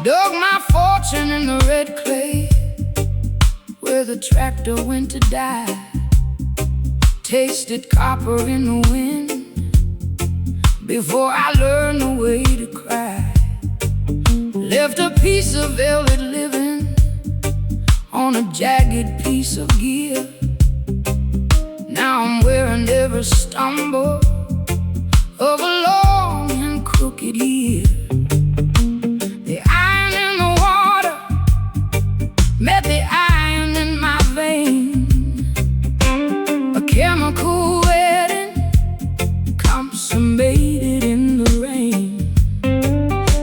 Dug my fortune in the red clay where the tractor went to die. Tasted copper in the wind before I learned the way to cry. Left a piece of velvet living on a jagged piece of gear. Now I'm wearing every stumble of a long and crooked year. The iron in the water met the iron in my vein. A chemical wedding consummated in the rain.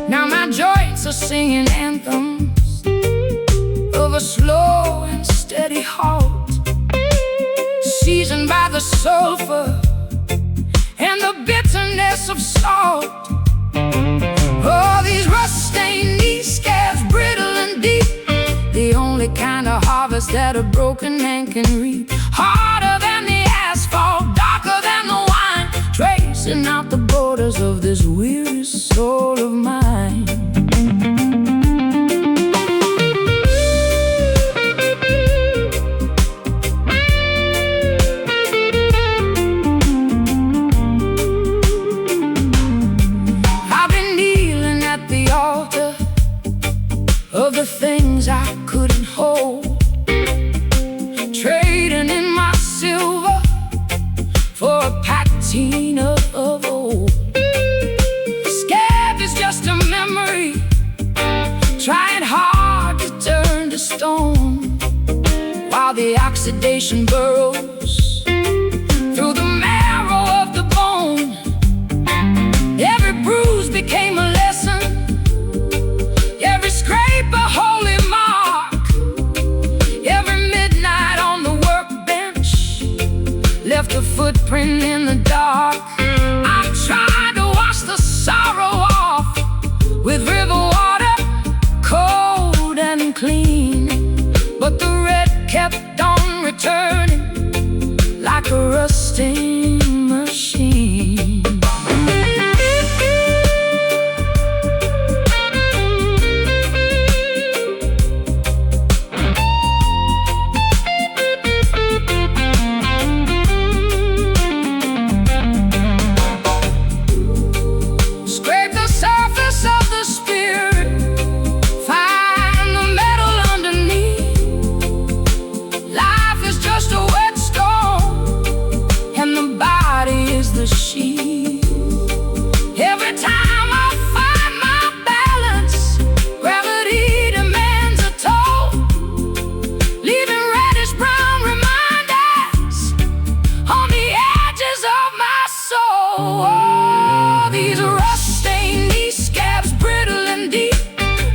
Now my joints are singing anthems of a slow and steady halt, seasoned by the sulfur and the bitterness of salt. Oh, these rust-stained knee scabs, brittle and deep, the only kind of harvest that a broken man can reap. Harder than the asphalt, darker than the wine, tracing out the borders of this weary soul of mine. Of the things I couldn't hold, trading in my silver for a patina of old. Scab is just a memory, trying hard to turn to stone, while the oxidation burrows through the marrow of the bone. Every bruise became a lesson, every scrape a holy mark, every midnight on the workbench left a footprint in the dark. I tried to wash the sorrow off with river water, cold and clean, but the red kept on returning like a rusting machine. Every time I find my balance, gravity demands a toll, leaving reddish brown reminders on the edges of my soul. Oh, these rust-stained knee scabs, brittle and deep,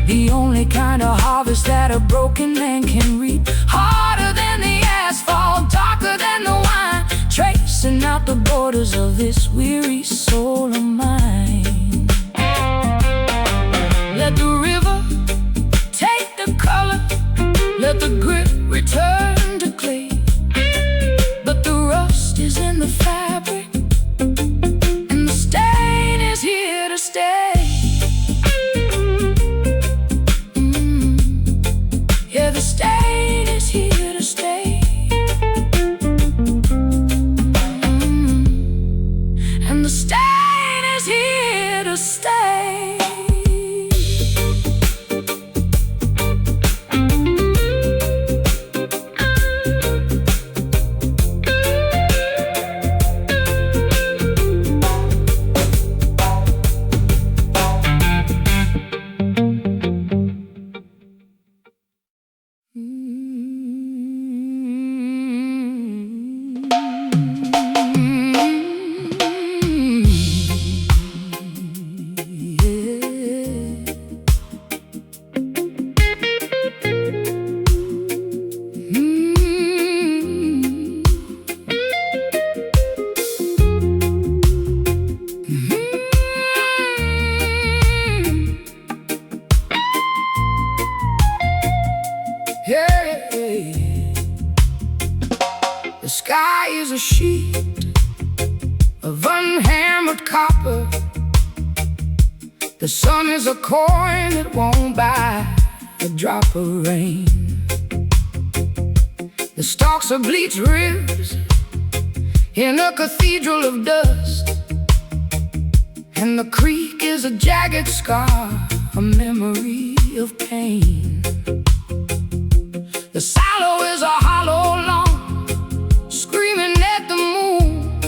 the only kind of harvest that a broken man can reap. Harder than the asphalt, darker than the wine, tracing out the borders of this weary soul of mine. Let the river take the color, let the grit return to clay, but the rust is in the fabric and the stain is here to stay. Yeah, the stain is here to stay. The stain is here to stay. The sky is a sheet of unhammered copper. The sun is a coin that won't buy a drop of rain. The stalks are bleached ribs in a cathedral of dust, and the creek is a jagged scar, a memory of pain. The sallow is a hollow lawn, screaming at the moon,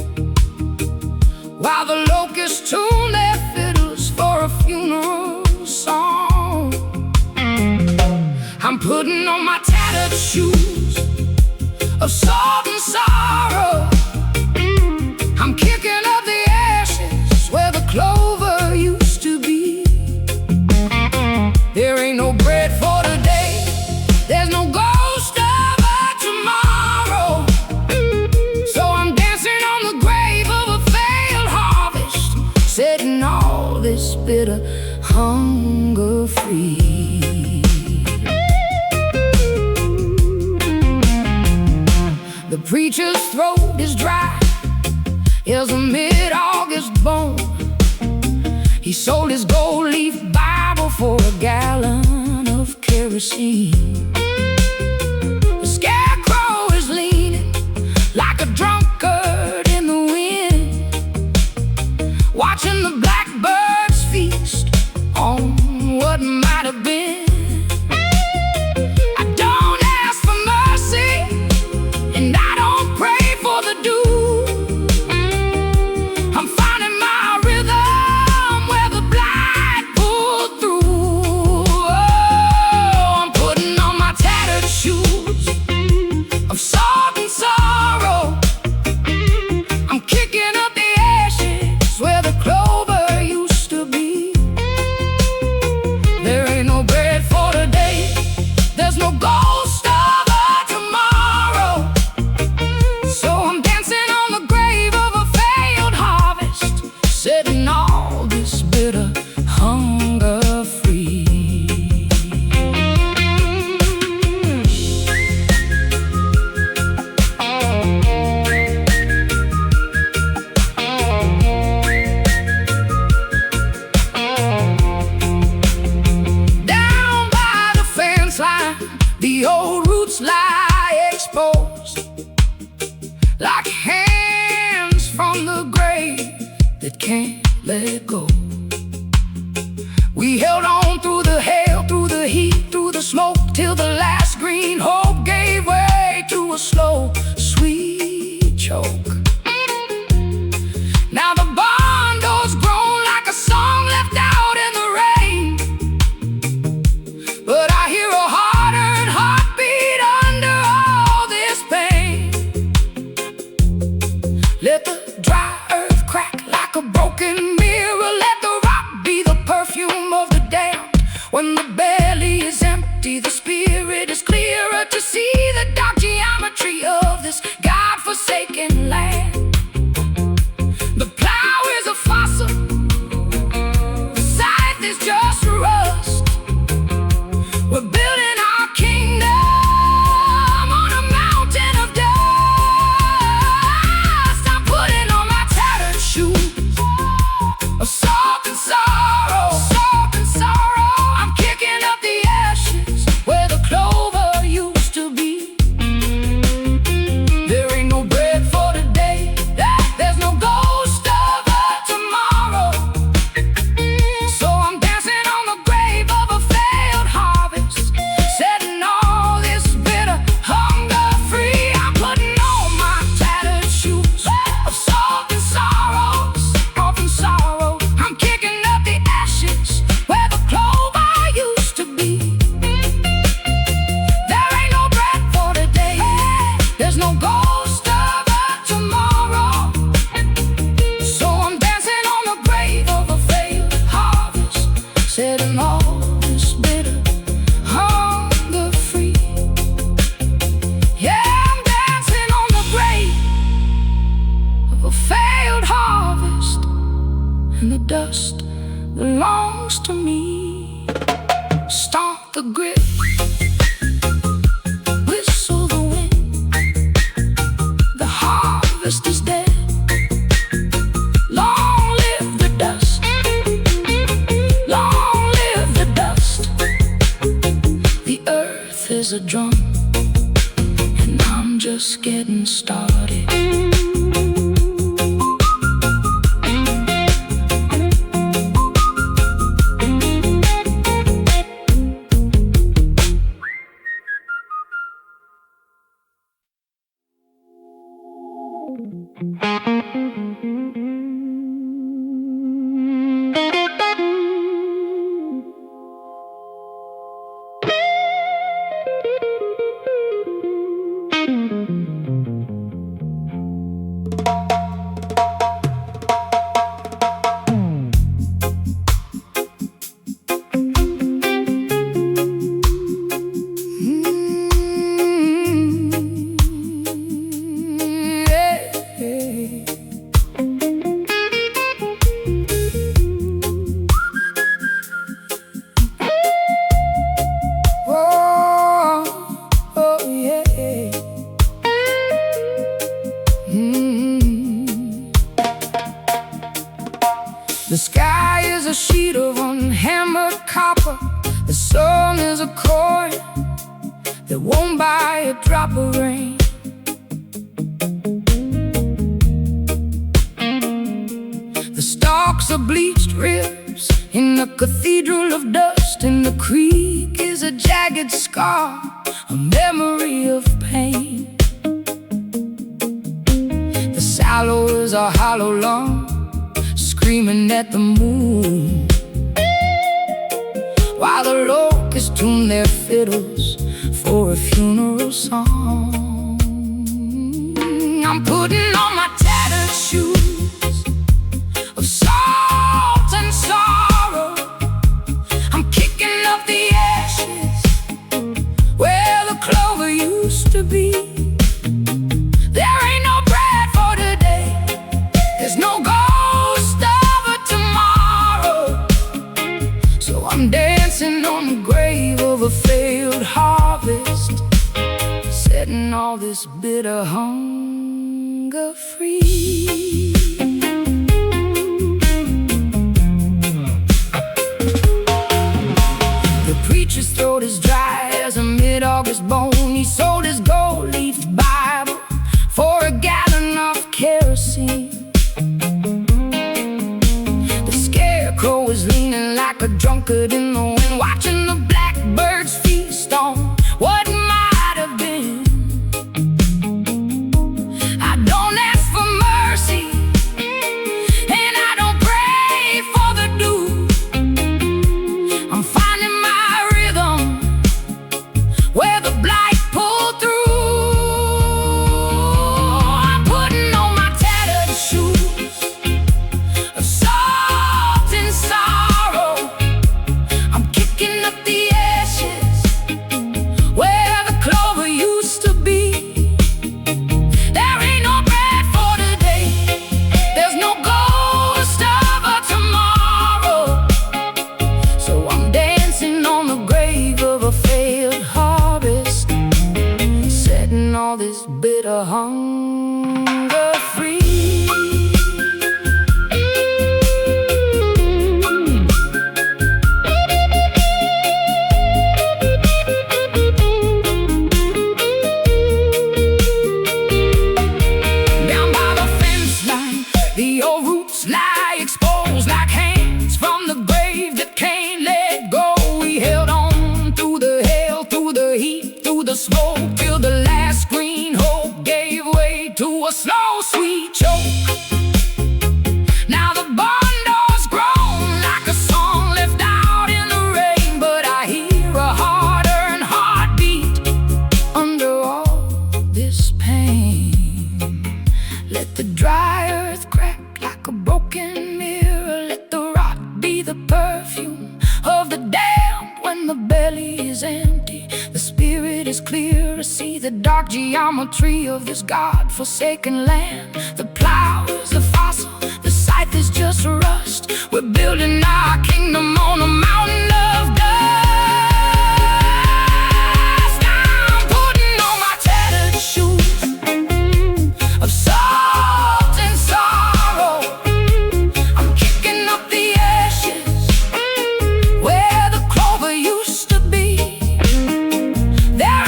while the locusts tune their fiddles for a funeral song. I'm putting on my tattered shoes of salt and sorrow. I'm kicking up the ashes where the clover used to be. There ain't no bread for today, there's no ghost of a tomorrow. So I'm dancing on the grave of a failed harvest, setting all this bitter hunger free. The preacher's throat is dry as a mid-August bone. He sold his gold leaf Bible for a gallon of kerosene. The scarecrow is leaning like a drunkard in the wind, watching the blackbirds feast on what might have been. The old roots lie exposed like hands from the grave that can't let go. We held on through the hail, through the heat, through the smoke, till the last green hope gave way to a slow, sweet choke. Now the barn door's grown like a song left out in the rain, but I hear a hard-earned heartbeat under all this pain. Let the dry earth crack like a broken mirror. Let the rock be the perfume of the damned. When the belly is empty, the spirit is clearer to see the dark geometry of this God-forsaken land. The plow is a fossil, the scythe is just rust. We're building our kingdom on a mountain of dust. I'm putting on my tattered shoes of salt and sorrow, salt and sorrow. I'm kicking up the ashes where the clover used to be. There ain't no bread for today, there's no ghost of a tomorrow. So I'm dancing on the grave of a failed harvest, setting all this bitter hunger free. I'm putting on my tattered shoes of salt and sorrow, salt and sorrow. I'm kicking up the ashes where the clover used to be. There ain't no bread for today, there's no ghost of a tomorrow. So I'm dancing on the grave of a failed harvest, setting all this bitter hunger free. Yeah, I'm dancing on the grave of a failed harvest, and the dust belongs to me. Stomp the grip, whistle the wind. The harvest is dead. Long live the dust. Long live the dust. is a drum, and I'm just getting started. The sky is a sheet of unhammered copper. The sun is a chord that won't buy a drop of rain. The stalks are bleached ribs in a cathedral of dust, and the creek is a jagged scar, a memory of pain. The sallows are hollow lungs screaming at the moon, while the locusts tune their fiddles for a funeral song. I'm putting on my tattered shoes of salt and sorrow. I'm kicking up the ashes where the clover used to be. There ain't no bread for today, there's no ghost of a tomorrow. So I'm dancing on the grave of a failed harvest, setting all this bitter hunger free. The preacher's throat is dry as a mid-August bone. He sold his gold-leafed Bible for a gallon of kerosene. The scarecrow is leaning like a drunkard in the wind, watching the blackbirds feast on what might have been. I don't ask for mercy, and I don't pray for the dew. I'm finding my rhythm where the blight pulled through. I'm putting on my tattered shoes of salt and sorrow. I'm kicking up the ashes where the clover used to be. There ain't no bread for today, there's no ghost of a tomorrow. So I'm dancing on the grave of a failed harvest, setting all this bitter hunger free. Down by the fence line, the old roots lie exposed like hands from the grave that can't let go. We held on through the hail, through the heat, through the smoke, till the last green hope gave way to a slow, sweet choke. Now the bondo's grown like a song left out in the rain, but I hear a hard-earned heartbeat under all this pain. Let the dry earth crack like a broken mirror. Let the rot be the perfume of the damned. When the belly is empty, the spirit is clear to see the dark geometry of this God-forsaken land. The plow is a fossil, the scythe is just rust. We're building our kingdom on a mountain of dust. I'm putting on my tattered shoes of salt and sorrow. I'm kicking up the ashes where the clover used to be. There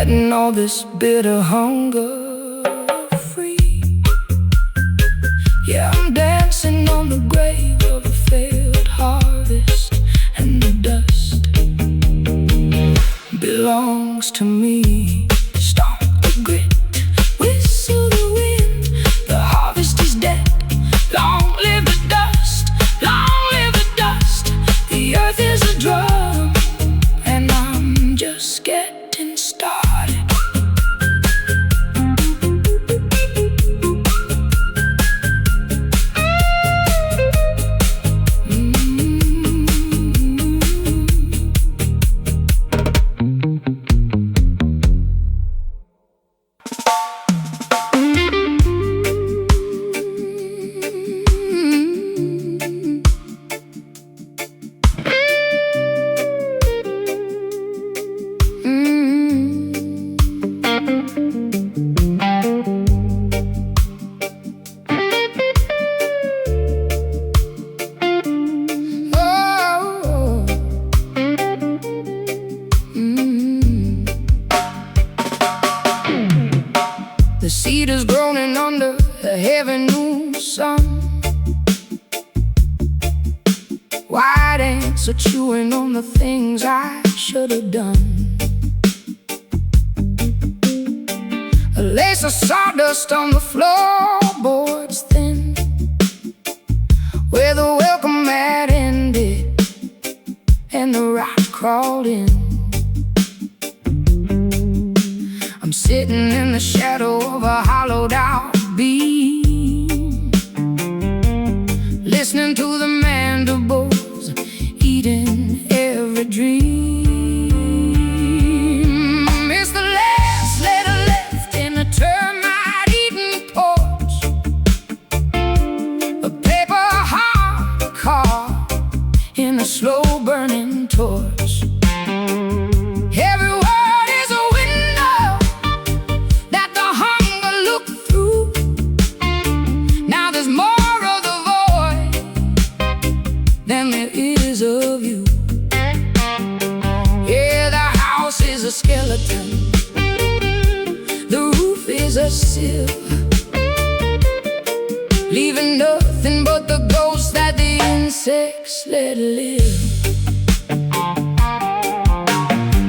setting all this bitter hunger free. Yeah, I'm dancing on the grave of a failed harvest, and the dust belongs to me. Stomp the grit, whistle the wind, the harvest is dead. Long live the dust, long live the dust. The earth is a drum, and I'm just getting started. The seed is groaning under a heavy new sun. White ants are chewing on the things I should have done. A lace of sawdust on the floorboards thin, where the welcome mat ended and the rot crawled in. I'm sitting in the shadow of a hollowed out beam, listening to the mandibles eating every dream. It's the last letter left in a termite-eaten porch, a paper heart caught in a slow-burning torch. Every word is a window that the hunger looked through. Now there's more of the void than there is of you. Yeah, the house is a skeleton, the roof is a sieve, leaving nothing but the ghosts that the insects let live.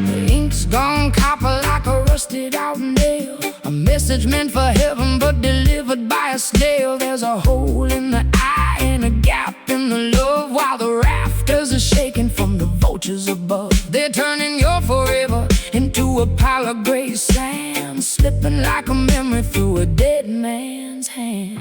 The ink's gone copper like a rusted out nail, a message meant for heaven but delivered by a snail. There's a hole in the eye and a gap in the love, while the rafters are shaking from the vultures above. They're turning your forever into a pile of gray sand, slipping like a memory through a dead man's hand.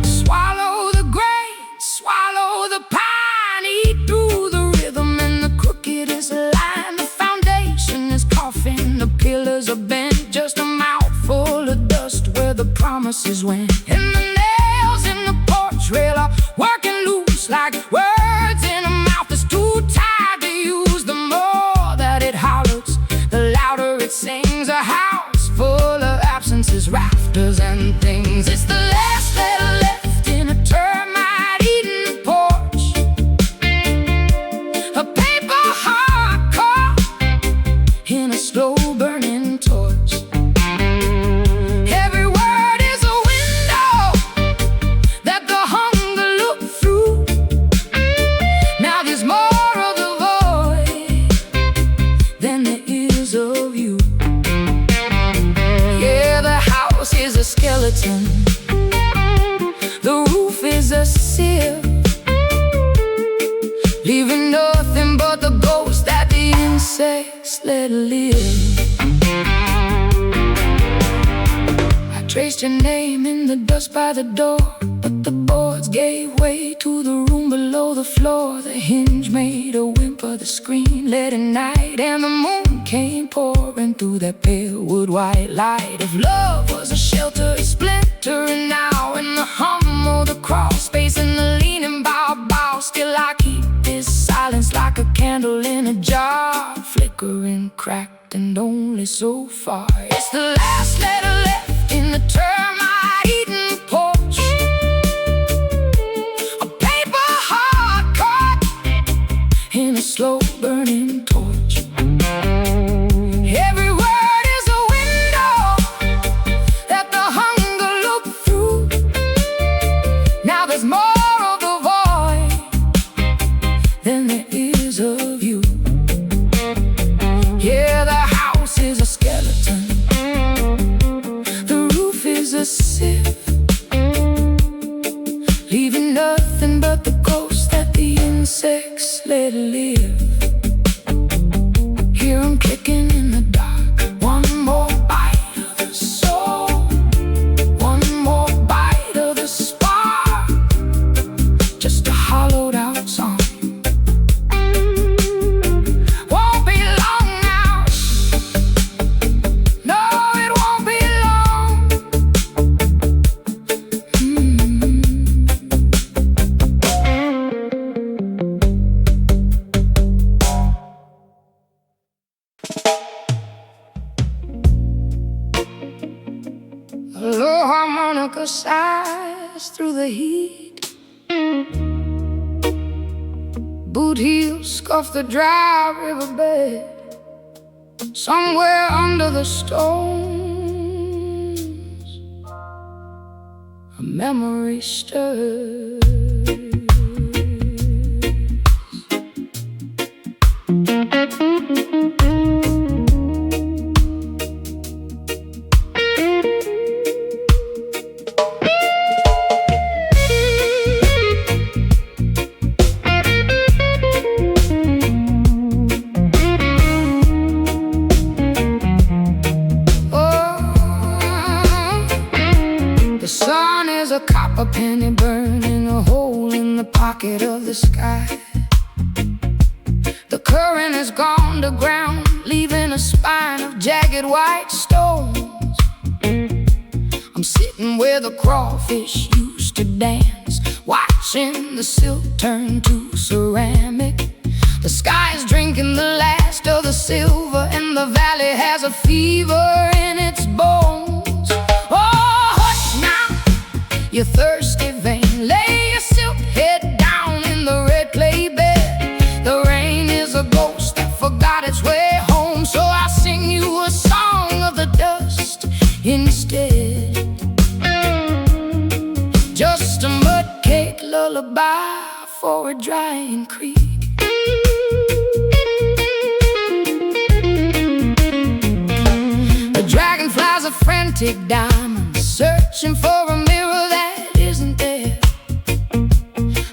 Swallow the grain, swallow the pine, eat through the rhythm and the crooked is a line. The foundation is coughing, the pillars are bent, just a mouthful of dust where the promises went. And the nails in the porch rail are working loose like words in a mouth that's too tired to use. The more that it hollers, the louder it sings. A house full of absences, rafters and things. It's the last letter left in a termite-eaten porch, a paper heart caught in a slow-burning torch. Every word is a window that the hunger looked through. Now there's more of the void than there is of you. Yeah, the house is a skeleton, the roof is a sieve, leaving nothing but the ghosts that the insects let live. I traced your name in the dust by the door, but the boards gave way to the room below the floor. The hinge made a whimper, the screen let in night, and the moon came pouring through that pale wood white light. If love was a shelter, it's splintering now in the hum of the crawl space and the leaning bow. Still I keep this silence like a candle in a jar, flickering, cracked, and only so far. It's the last letter elusive, leaving nothing but the ghost that the insects let live. Hear 'em kicking in the dark. One more bite of the soul, one more bite of the spark, just a hollowed out song. Won't be long now, no, it won't be long. A low harmonica sighs through the heat. Boot heels scuff the dry riverbed. Somewhere under the stones, a memory stirs. The sun is a copper penny burning a hole in the pocket of the sky. The current has gone to ground, leaving a spine of jagged white stones. I'm sitting where the crawfish used to dance, watching the silk turn to ceramic. The sky is drinking the last of the silver, and the valley has a fever in its bones. Oh, hush now, you thirsty vein, lay your silk head down in the red clay bed. The rain is a ghost that forgot its way home, so I'll sing you a song of the dust instead. Just a mud cake lullaby for a drying creek. The dragonflies are frantic diamonds, searching for a mirror that isn't there.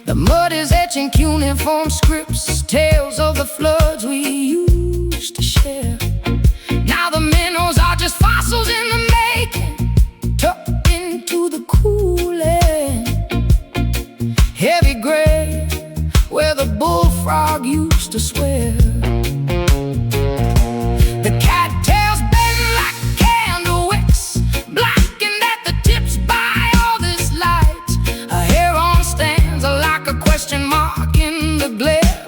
The mud is etching cuneiform scripts, tales of the floods we used to share. Now the minnows are just fossils in the making, tucked into the cool air. Heavy gray, where the bullfrog used to swear. The cattails bend like candle wicks, blackened at the tips by all this light. A heron stands like a question mark in the glare,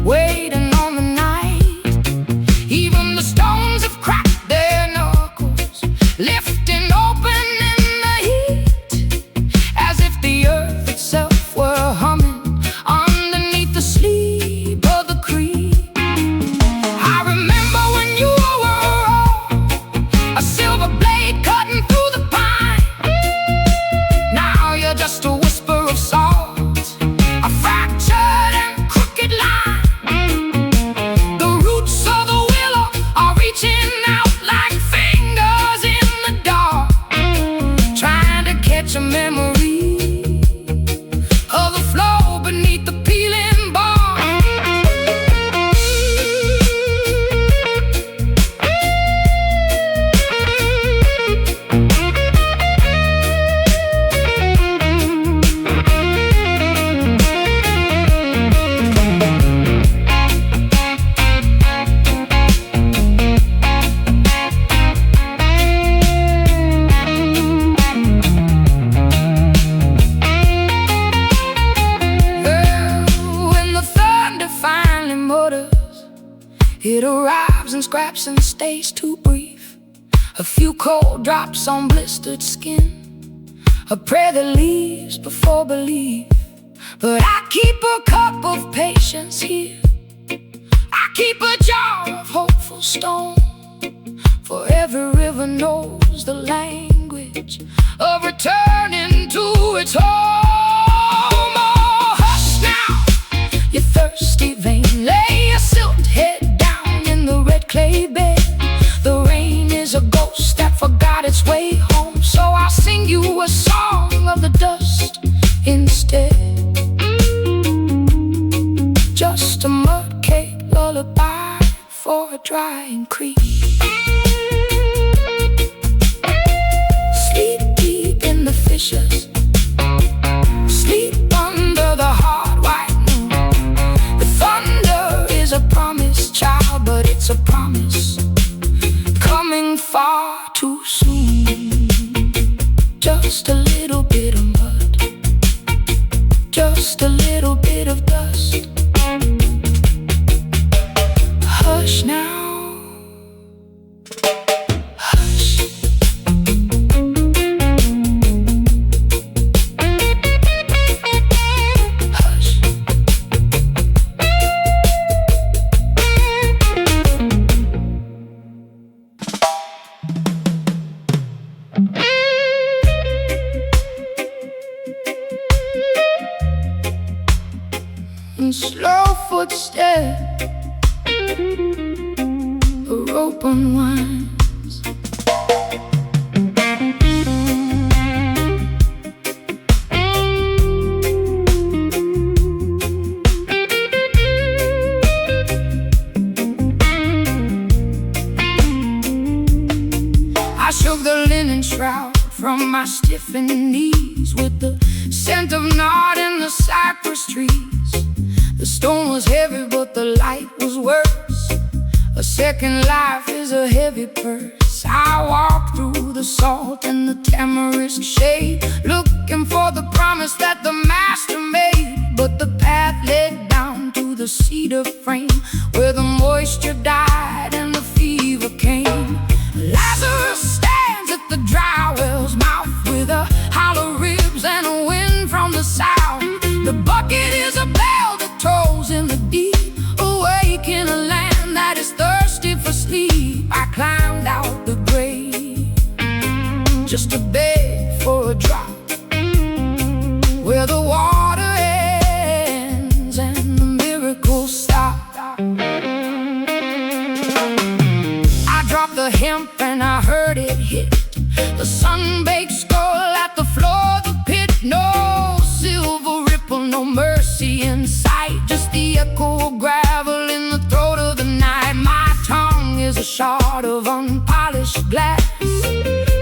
waiting on the night. Even the stones have cracked their knuckles, lifting open in the heat, as if the earth itself were humming underneath the sleep of the creek. I remember when you were raw, a silver blade cutting through the pine. Now you're just a whisper of salt, a fractured and crooked line. The roots of the willow are reaching out like fingers in the dark, trying to catch a memory of the flow beneath the peeling bark. When the thunder finally mutters, it arrives in scraps and stays too brief. A few cold drops on blistered skin, a prayer that leaves before belief. But I keep a cup of patience here, I keep a jar of hopeful stone. For every river knows the language of returning to its home. Oh, hush now, you thirsty vein, lay your silk head down in the red clay bed. The rain is a ghost that forgot its way home, so I'll sing you just a little bit of mud, just a little bit of dust. Hush now, hush. Hush. And slow footsteps, a rope unwinds. I shook the linen shroud from my stiffened knees with the scent of nard in the cypress trees. The stone was heavy, but the light was worse. A second life is a heavy purse. I walked through the salt and the tamarisk shade, looking for the promise that the master made. But the path led down to the cedar frame, where the moisture died and the fever came. Lazarus stands at the dry well's mouth, with a hollow ribs and a wind from the south. The bucket is a bell that tolls in the deep, awake in a land that is thirsty for sleep. I climbed out the grave just to beg for a drop, where the water ends and the miracles stop. I dropped the hemp and I heard it hit the sun-baked skull at the floor of the pit. No silver ripple, no mercy in sight, just the echo of gravel in the throat of the night. My tongue is a shard of unpolished glass,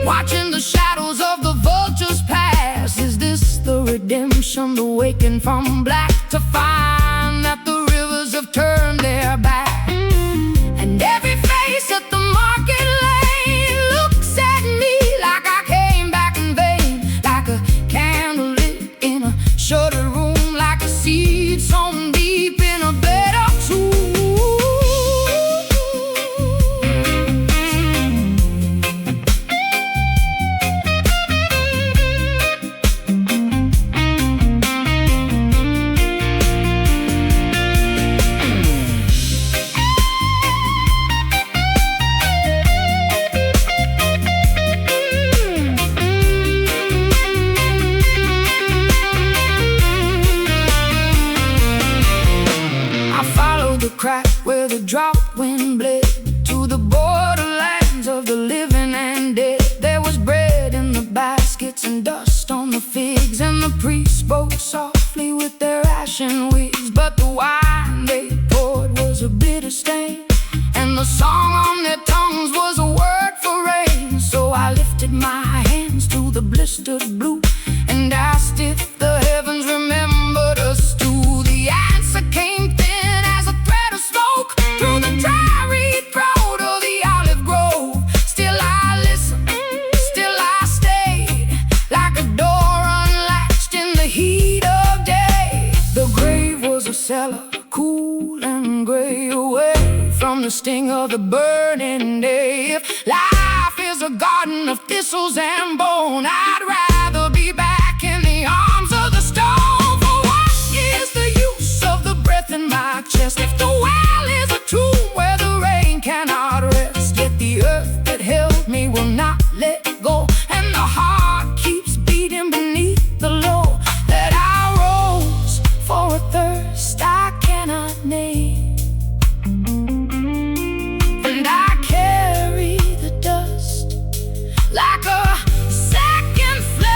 watching the shadows of the vultures pass. Is this the redemption, the waking from black, to find that the rivers have turned their back? And every face at the market lane looks at me like I came back in vain, like a candle lit in a shuttered room, like a seed sown deep in a bed of tunes. Crack where the drought wind bled to the borderlands of the living and dead. There was bread in the baskets and dust on the figs, and the priests spoke softly with their ashen wigs. But the wine they poured was a bitter stain, and the song on their tongues was a word for rain. So I lifted my hands to the blistered blue and asked if the heavens remembered us too. The answer came thin as a thread of smoke through the dry reed throat of the olive grove. Still I listened, still I stayed, like a door unlatched in the heat of day. The grave was a cellar, cool and gray, away from the sting of the burning day. If life is a garden of thistles and bone, I'd rather be back in the arms of the stone. For what is the use of the breath in my chest if the well is a tomb where the rain cannot rest? Yet the earth that held me will not let go, and the heart keeps beating beneath the low that I rose for a thirst I cannot name. And I carry the dust like a second flame.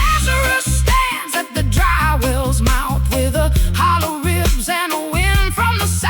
Lazarus stands at the dry well's mouth with a hollow ribs and a wind from the south.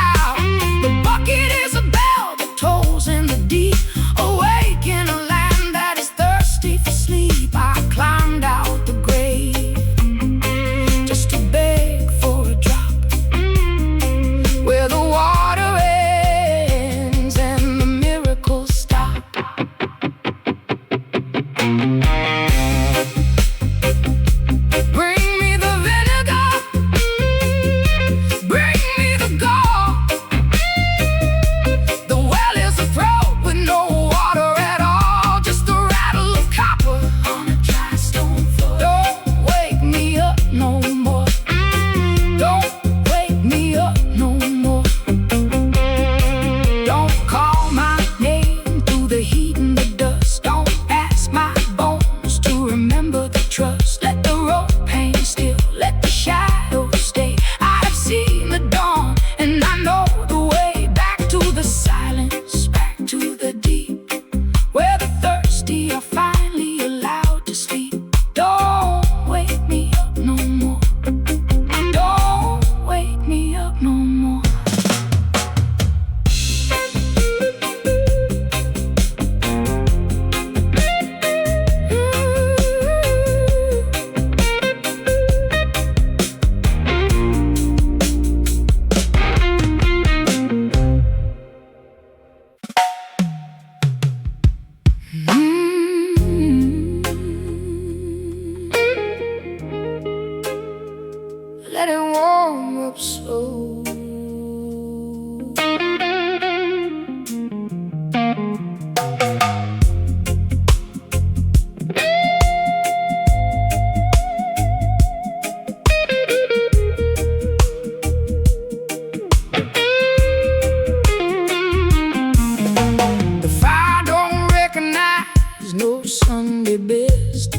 Fridays, no Sunday best.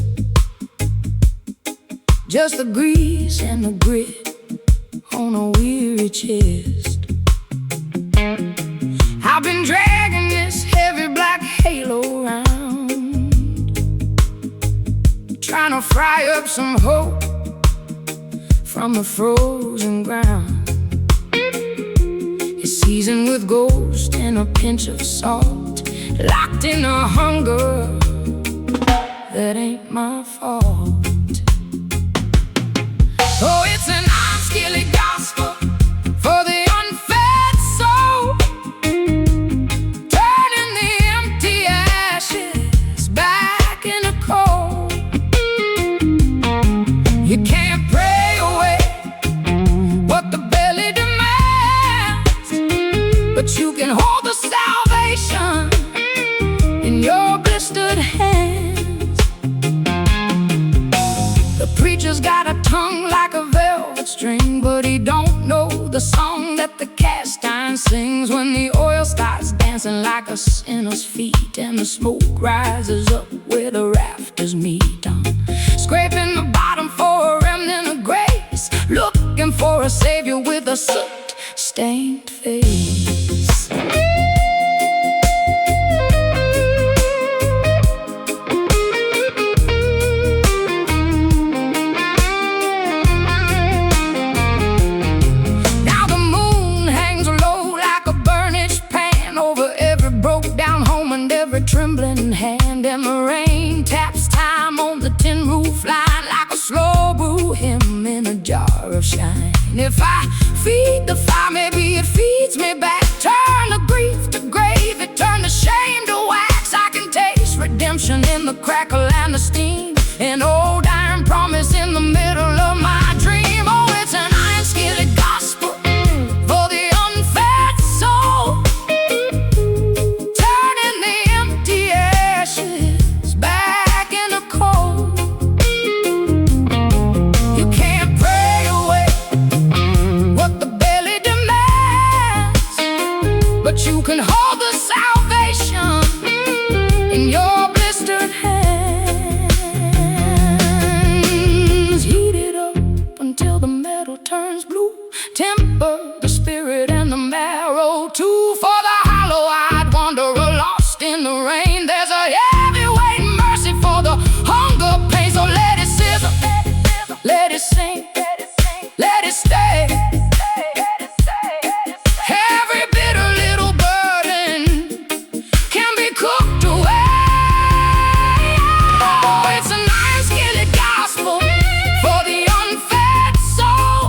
Just the grease and the grit on a weary chest. I've been dragging this heavy black halo around, trying to fry up some hope from the frozen ground. It's seasoned with ghost and a pinch of salt, locked in a hunger that ain't my fault. Oh, it's an unskilled gospel for the unfed soul, turning the empty ashes back into coal. You can't pray away what the belly demands, but you can hold the salvation in your blistered hands. The preacher's got a tongue like a velvet string, but he don't know the song that the cast iron sings. When the oil starts dancing like a sinner's feet, and the smoke rises up where the rafters meet. I'm scraping the bottom for a remnant of grace, looking for a savior with a soot-stained face. Trembling hand, and the rain taps time on the tin roof line like a slow brew hymn in a jar of shine. If I feed the fire, maybe it feeds me back. Turn the grief to gravy, turn the shame to wax. I can taste redemption in the crackle and the steam, an old iron promise in the middle of my dream. Oh, it's an iron-skilled gospel for the unfed soul, back in the cold. You can't pray away what the belly demands, but you can hold the salvation in your blistered hands. Heat it up until the metal turns blue, temper the spirit and the marrow too. For the hollow-eyed wanderer lost in the rain, there's a heavyweight mercy for the hunger pain. So let it sizzle, let it sing, let it stay. Every bitter little burden can be cooked away. Oh, it's an iron-skilled gospel for the unfed soul,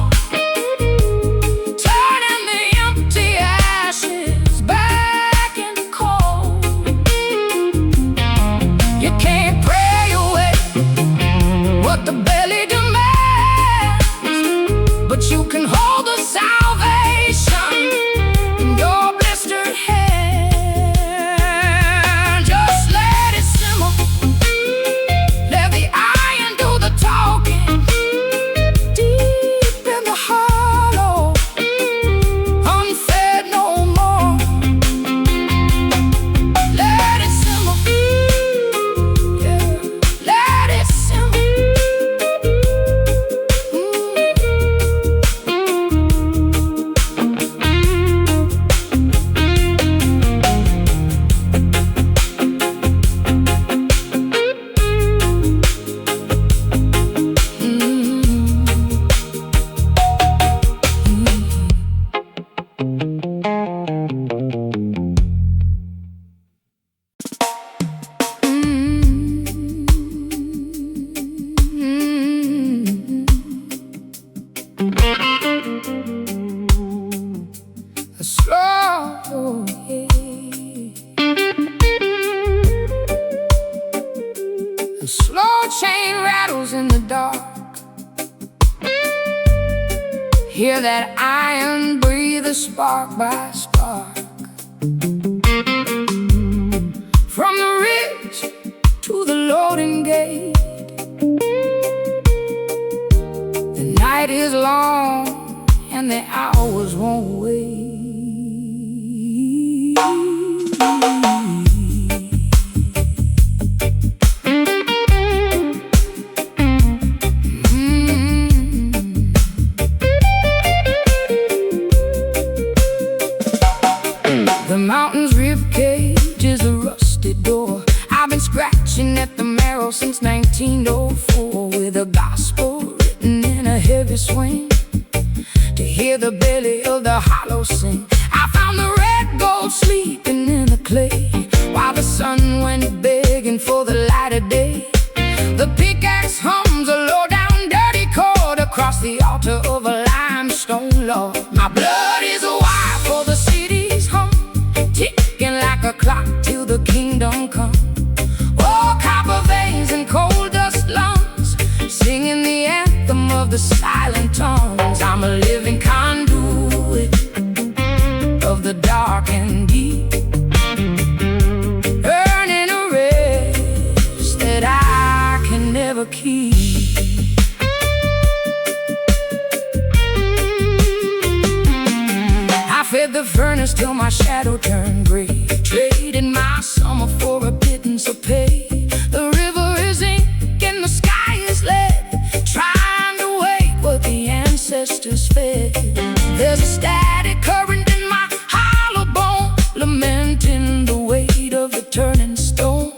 turning the empty ashes back into coal. You can't pray away what the belly demands, but you can hold the salvation in your blistered hand. Just let it simmer, let the iron do the talking. Deep in the hollow, unfed no more. Let it simmer, yeah, let it simmer. Slow, yeah. A slow chain rattles in the dark. Hear that iron breathe a spark by spark. From the ridge to the loading gate, the night is long and the hours won't wait. scratching at the marrow since 1904, with a gospel written in a heavy swing, to hear the belly of the hollow sing. I found the red gold sleeping in the clay, while the sun went begging for the light of day. The pickaxe hums a low down dirty chord across the altar of a limestone log. My blood is wild for the city's hum, ticking like a clock till the kingdom come. Oh, copper veins and coal dust lungs, singing the anthem of the silent tongues. I'm a living conduit of the dark and deep, earning a rest that I can never keep. I fed the furnace till my shadow turned gray, traded my summer for a pittance of pay. The river is ink and the sky is lead, trying to wake what the ancestors fed. There's a static current in my hollow bone, lamenting the weight of the turning stone.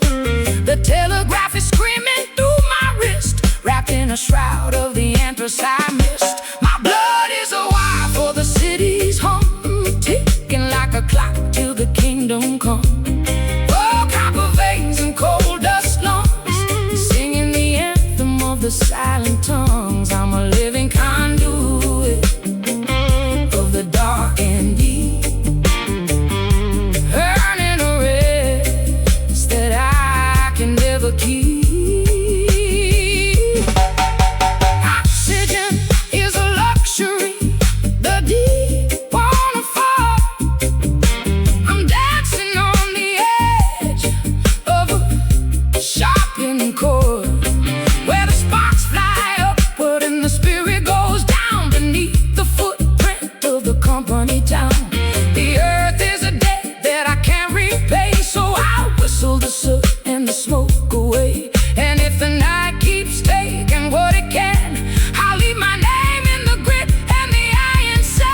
The telegraph is screaming through my wrist, wrapped in a shroud of the anthracite mist. My blood is a wire for the city's hum, ticking like a clock till the kingdom come. Oh, copper veins and coal dust lungs, singing the anthem of the silent tongues. I'm a living conduit of the dark and deep, earning a rest that I can never keep. Oxygen is a luxury the deep wanna fall. I'm dancing on the edge of a sharpened cord, where the sparks fly upward and the spirit goes down beneath the footprint of the company town. The earth is a debt that I can't repay, so I whistle the soot and the smoke away. And if the night keeps taking what it can, I'll leave my name in the grit and the iron sand.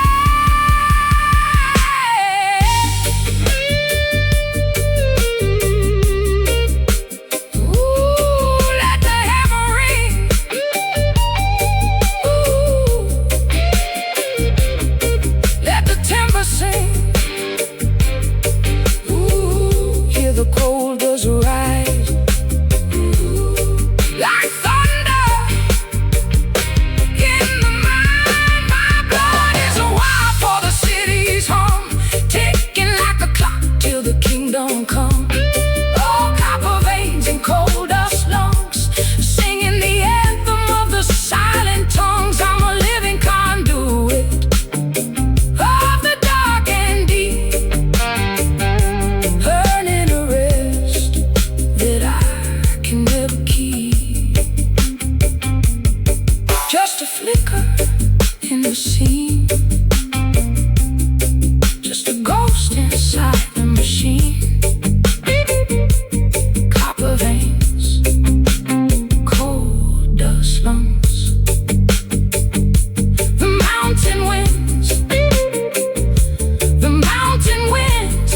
Ooh, let the hammer ring. Ooh, let the timber sing. Ooh, hear the cold does rise, like thunder in the mind. My blood is a wire for the city's hum, ticking like a clock till the kingdom come. Oh, copper veins and coal dust lungs, singing the anthem of the silent tongues. I'm a living conduit of the dark and deep, earning a rest that I can never keep. Just a flicker in the scene, just a ghost inside the machine. Copper veins, cold dust lungs, the mountain winds, the mountain winds.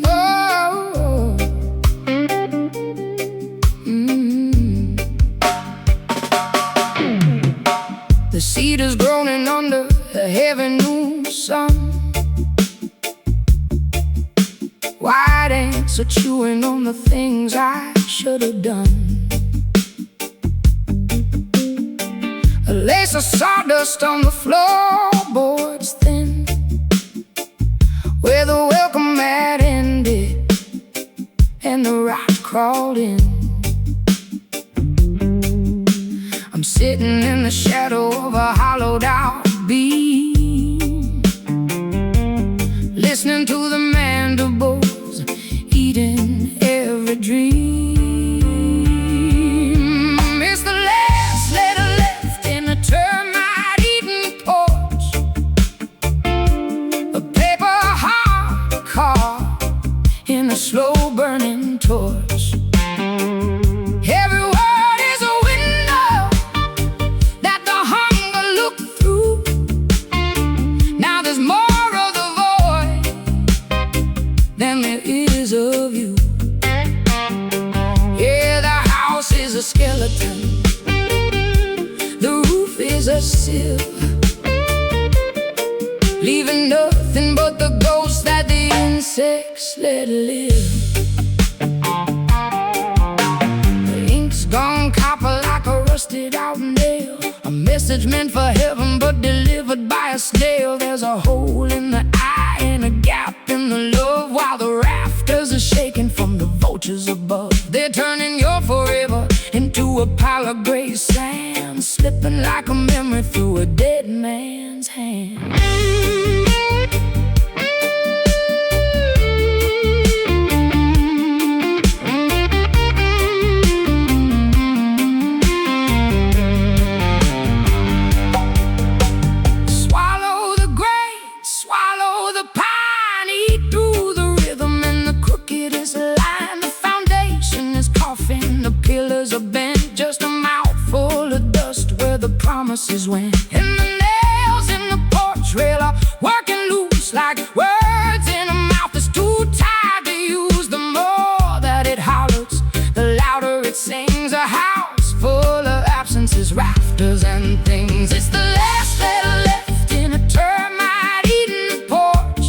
Oh, the seed is groaning under a heavy noon sun. White ants are chewing on the things I should have done. A lace of sawdust on the floorboards thin, where the welcome mat ended and the rot crawled in. I'm sitting in the shadow of a hollowed out beam, listening to the mandibles eating every dream. It's the last letter left in a termite-eating porch, a paper heart caught in a slow-burning torch. Every word is a window that the hunger looked through. Now there's more of the void than there is of you. Yeah, the house is a skeleton, the roof is a sieve, leaving nothing but the ghosts that the insects let live. Gone copper like a rusted out nail, a message meant for heaven but delivered by a snail. There's a hole in the eye and a gap in the love, while the rafters are shaking from the vultures above. They're turning your forever into a pile of gray sand, slipping like a memory through a dead man's hand. Promises went, and the nails in the porch rail are working loose like words in a mouth that's too tired to use. The more that it hollers, the louder it sings. A house full of absences, rafters and things. It's the last letter left in a termite-eaten porch,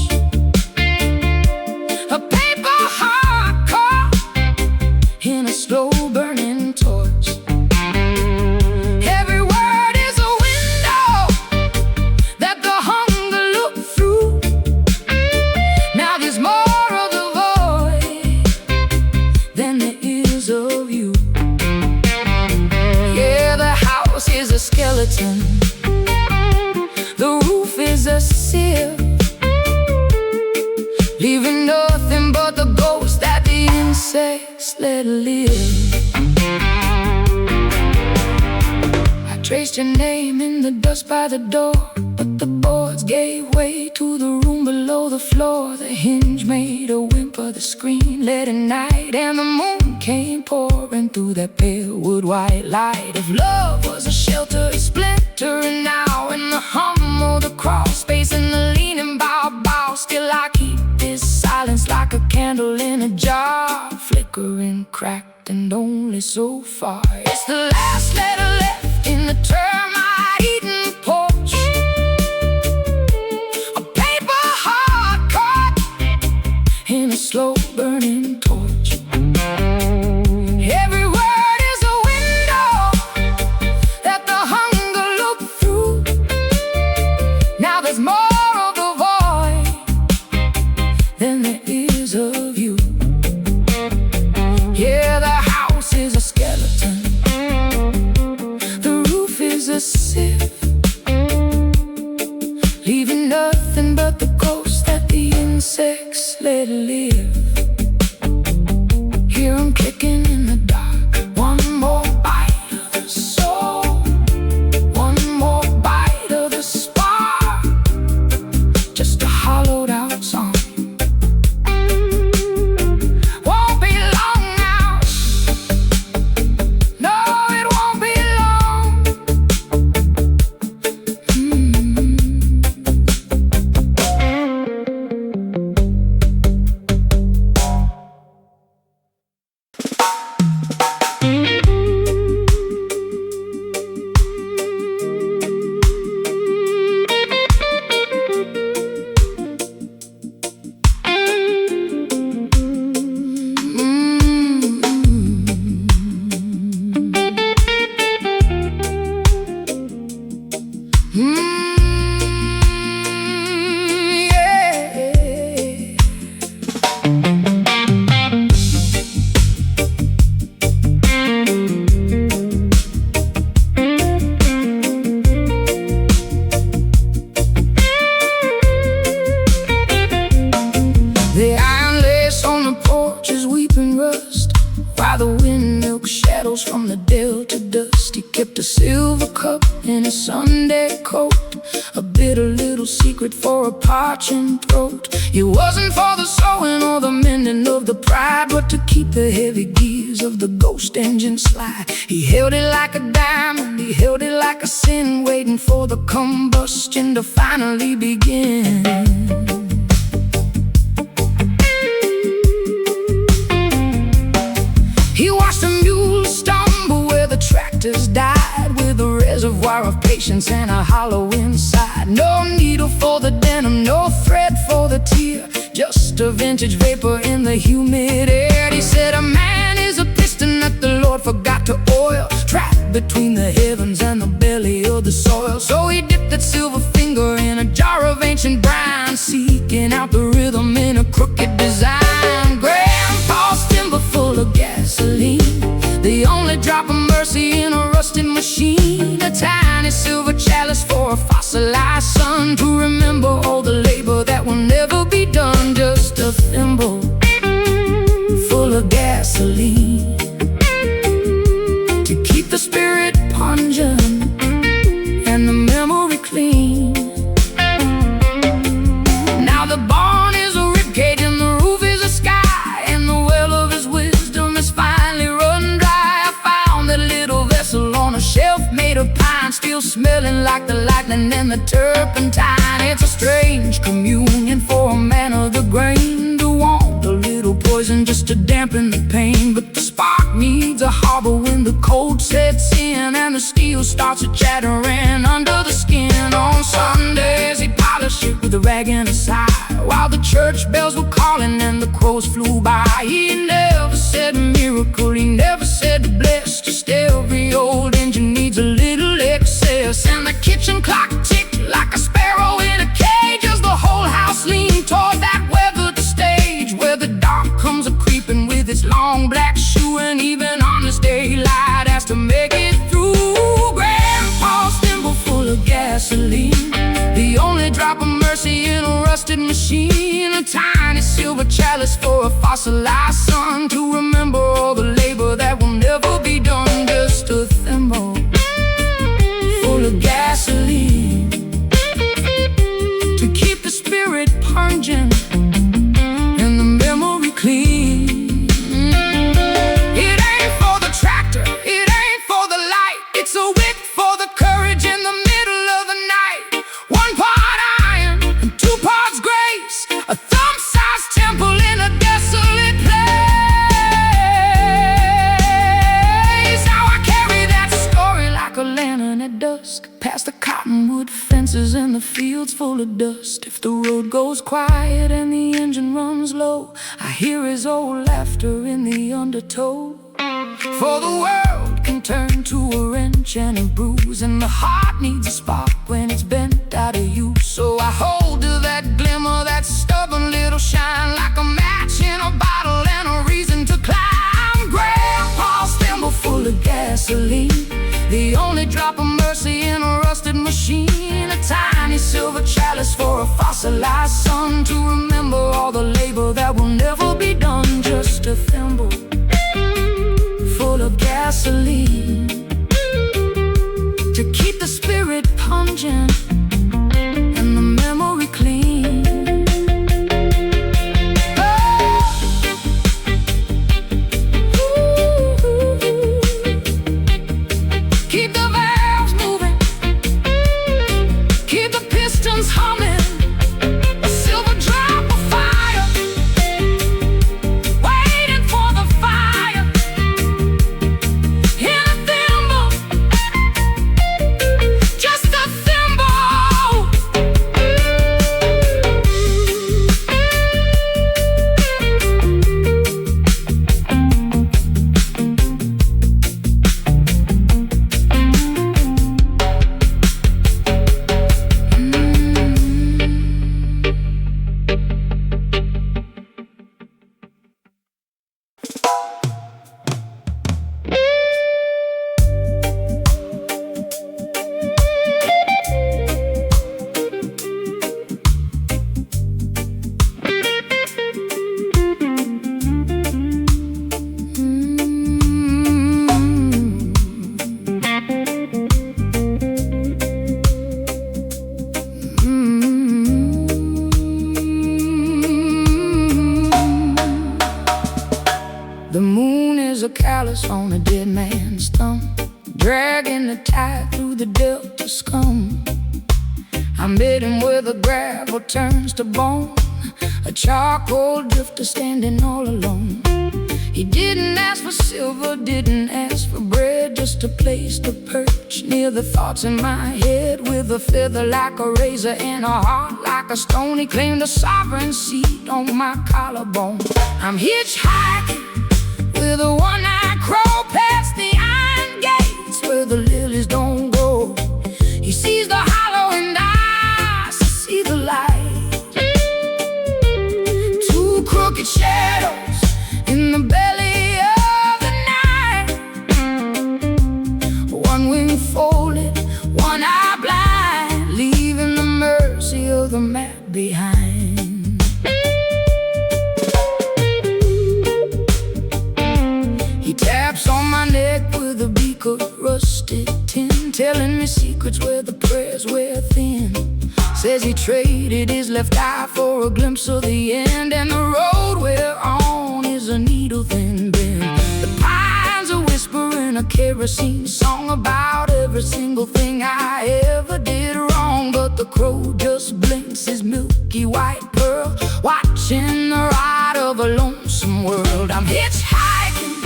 a paper heart caught in a slow-burning torch. The roof is a sieve, leaving nothing but the ghosts that the insects let live. I traced your name in the dust by the door, but the boards gave way to the room below the floor. The hinge made a whimper, the screen led at night, and the moon came pouring through that pale wood white light. If love was a shelter, it's splintering now in the hum of the crawl space and the leaning bow. Still I keep this silence like a candle in a jar, flickering, cracked, and only so far. It's the last letter left in the termite-eaten porch, a paper heart caught in a slow-burning torch. Every word is a window that the hunger looked through. Now there's more of the void than there is of you. Yeah, the house is a skeleton, the roof is a sieve, leaving nothing but the ghosts that the insects let live. Hear 'em kicking in the dark. One more bite of the soul, one more bite of the spark, just a hollowed out song. Won't be long now, no, it won't be long. a bitter little secret for a parching throat. It wasn't for the sewing or the mending of the pride, but to keep the heavy gears of the ghost engine slide. He held it like a diamond, he held it like a sin, waiting for the combustion to finally begin. He watched a mule stumble where the tractors died, with a reservoir of patience and a hollow inside. No needle for the denim, no thread for the tear, just a vintage vapor in the humid air. He said a man is a piston that the Lord forgot to oil, trapped between the heavens and the belly of the soil. So he dipped that silver finger in a jar of ancient brine, seeking out the rhythm in a crooked design. Grandpa's timber full of gasoline, the only drop of mercy in a rusted machine. A tiny silver chalice for a fossilized sun, to remember all the labor that will never be done. Just a thimble full of gasoline to keep the spirit pungent and the memory clean. Now the barn is a ribcage and the roof is a sky, and the well of his wisdom is finally run dry. I found that little vessel on a shelf made of pine, still smelling like the lightning and the turpentine. It's a strange communion for a man of the grain, to want a little poison just to dampen the pain. But the spark needs a harbor when the cold sets in, and the steel starts a chattering under the skin. On Sundays he polished it with a rag and a sigh, while the church bells were calling and the crows flew by. He never said miracle, he never said bless, just every old engine needs a little excess. And the kitchen clock ticked like a sparrow in a cage, as the whole house leaned toward that weathered stage, where the dark comes a-creeping with its long black shoe, and even honest daylight has to make it through. Grandpa's thimble full of gasoline, the only drop of mercy in a rusted machine. A tiny silver chalice for a fossilized sun, to remember all the labor that will never be done. Just a thimble full of gasoline to keep the spirit pungent and the memory clean. It ain't for the tractor, it ain't for the light, it's a wick for the courage in the middle of the night. One part iron and two parts grace, a thumb-sized temple in a desolate place. Now I carry that story like a lantern at dusk, past the cottonwood fences and the fields full of dust. If the road goes quiet and the engine runs low, I hear his old laughter in the undertow. For the world can turn to a wrench and a bruise, and the heart needs a spark when it's bent out of use. So I hold to that glimmer, that stubborn little shine, like a match in a bottle and a reason to climb. Grandpa's thimble full of gasoline, the only drop of mercy in a rusted machine. A tiny silver chalice for a fossilized sun, to remember all the labor that will never be done. Just a thimble full of gasoline to keep the spirit pungent and the memory clean. Keep the valves moving, keep the pistons humming, a silver drop of fire, waiting for the fire in a thin callus on a dead man's thumb, dragging the tide through the delta scum. I met him where the gravel turns to bone, a charcoal drifter standing all alone. He didn't ask for silver, didn't ask for bread, just a place to perch near the thoughts in my head. With a feather like a razor and a heart like a stone, he claimed a sovereign seat on my collarbone. I'm hitchhiking with a one-eyed crow past the iron gates where the lilies don't grow. He sees the hollow and I see the light. Two crooked shadows in the belly of the night, one wing folded, one eye blind, leaving the mercy of the map behind. He taps on my neck with a beak of rusted tin, telling me secrets where the prayers wear thin. Says he traded his left eye for a glimpse of the end, and the road we're on is a needle-thin bend. The pines are whispering a kerosene song about every single thing I ever did wrong. But the crow just blinks his milky white pearl, watching the ride of a lonesome world. I'm hitchhiking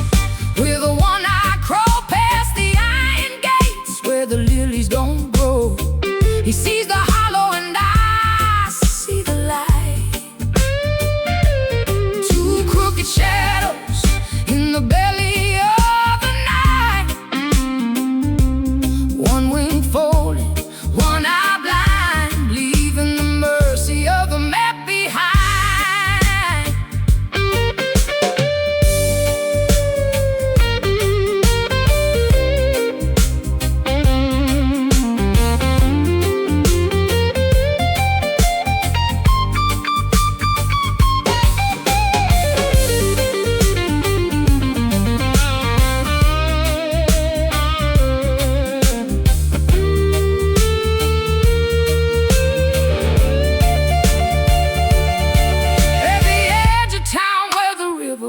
with a one-eyed crow past the iron gates where the lilies don't grow. He sees the hollow and I see the light. Two crooked shadows in the belly of the night, one wing folded, one eye blind, leaving the mercy of the map behind.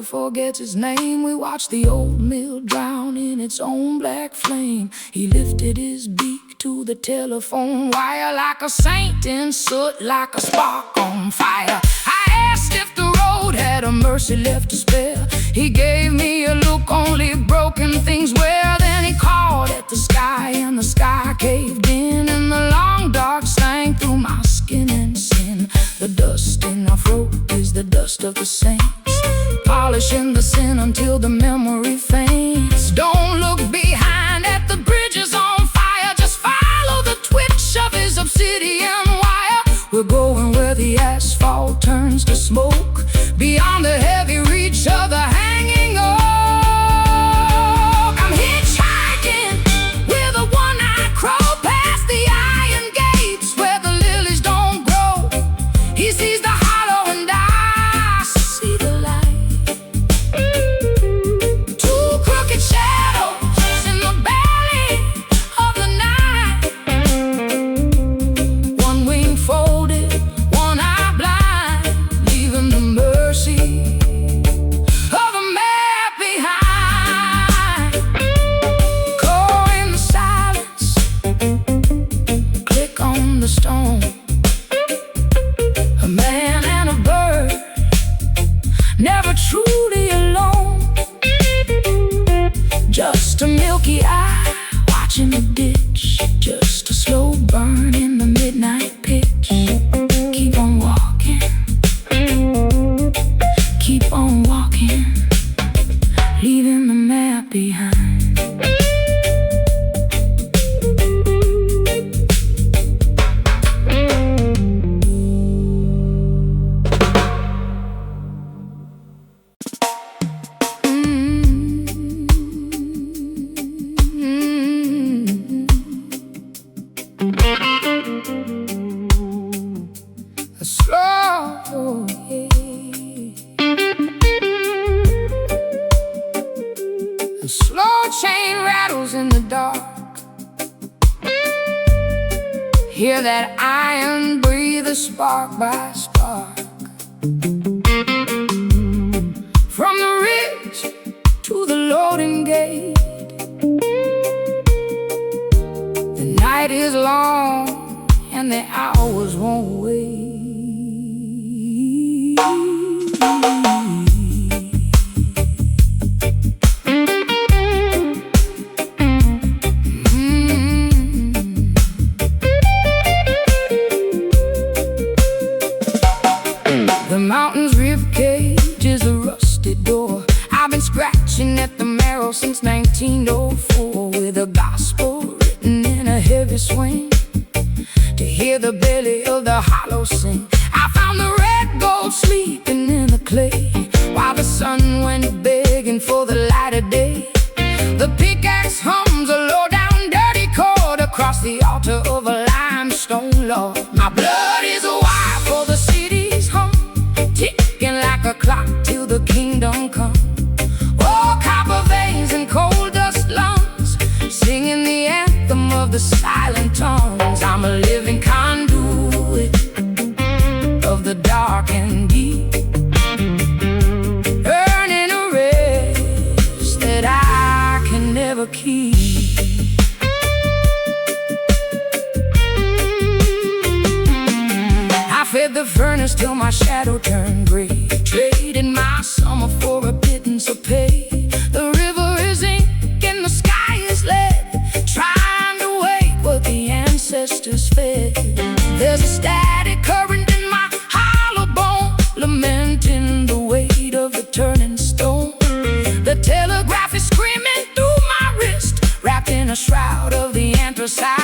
Forgets his name, we watched the old mill drown in its own black flame. He lifted his beak to the telephone wire like a saint in soot, like a spark on fire. I asked if the road had a mercy left to spare. He gave me a look only broken things wear. Then he called at the sky and the sky caved in, and the long dark sank through my skin and sin. The dust in our throat is the dust of the saints, polishing the sin until the memory faints. Don't look behind at the bridges on fire, just follow the twitch of his obsidian wire. We're going where the asphalt turns to smoke, beyond the heavy reach of the hanging oak. I'm hitchhiking with a one-eyed crow past the iron gates where the lilies don't grow. He sees the hollow and I see the light. Two crooked shadows in the belly of the night, one wing folded, one eye blind, leaving the mercy of the map behind. Go in the silence, click on the stone. A man and a bird, never truly alone. Just a milky eye watching the ditch, just a slow burn in the midnight pitch. Keep on walking, keep on walking, leaving the map behind. A slow, a slow chain rattles in the dark. Hear that iron breathe a spark by spark. From the ridge to the low gate. The night is long and the hours won't wait. The mountain's ribcage is a rusty door. I've been scratching at the marrow since 1904, with a gospel written in a heavy swing, to hear the belly of the hollow sing. I found the red gold sleeping in the clay, while the sun went begging for the light of day. The pickaxe hums a low down dirty chord across the altar of a limestone log. My blood is wild for the city's hum, ticking like a clock till the kingdom come. Oh, copper veins and coal dust lungs, singing the anthem of the silent tongues. I'm a living conduit of the dark and deep, earning a rest that I can never keep. I fed the furnace till my shadow turned gray, traded my summer for a pittance of pay. The river is ink and the sky is lead, trying to wake what the ancestors fed. There's a static current in my hollow bone, lamenting the weight of the turning stone. The telegraph is screaming through my wrist, wrapped in a shroud of the anthracite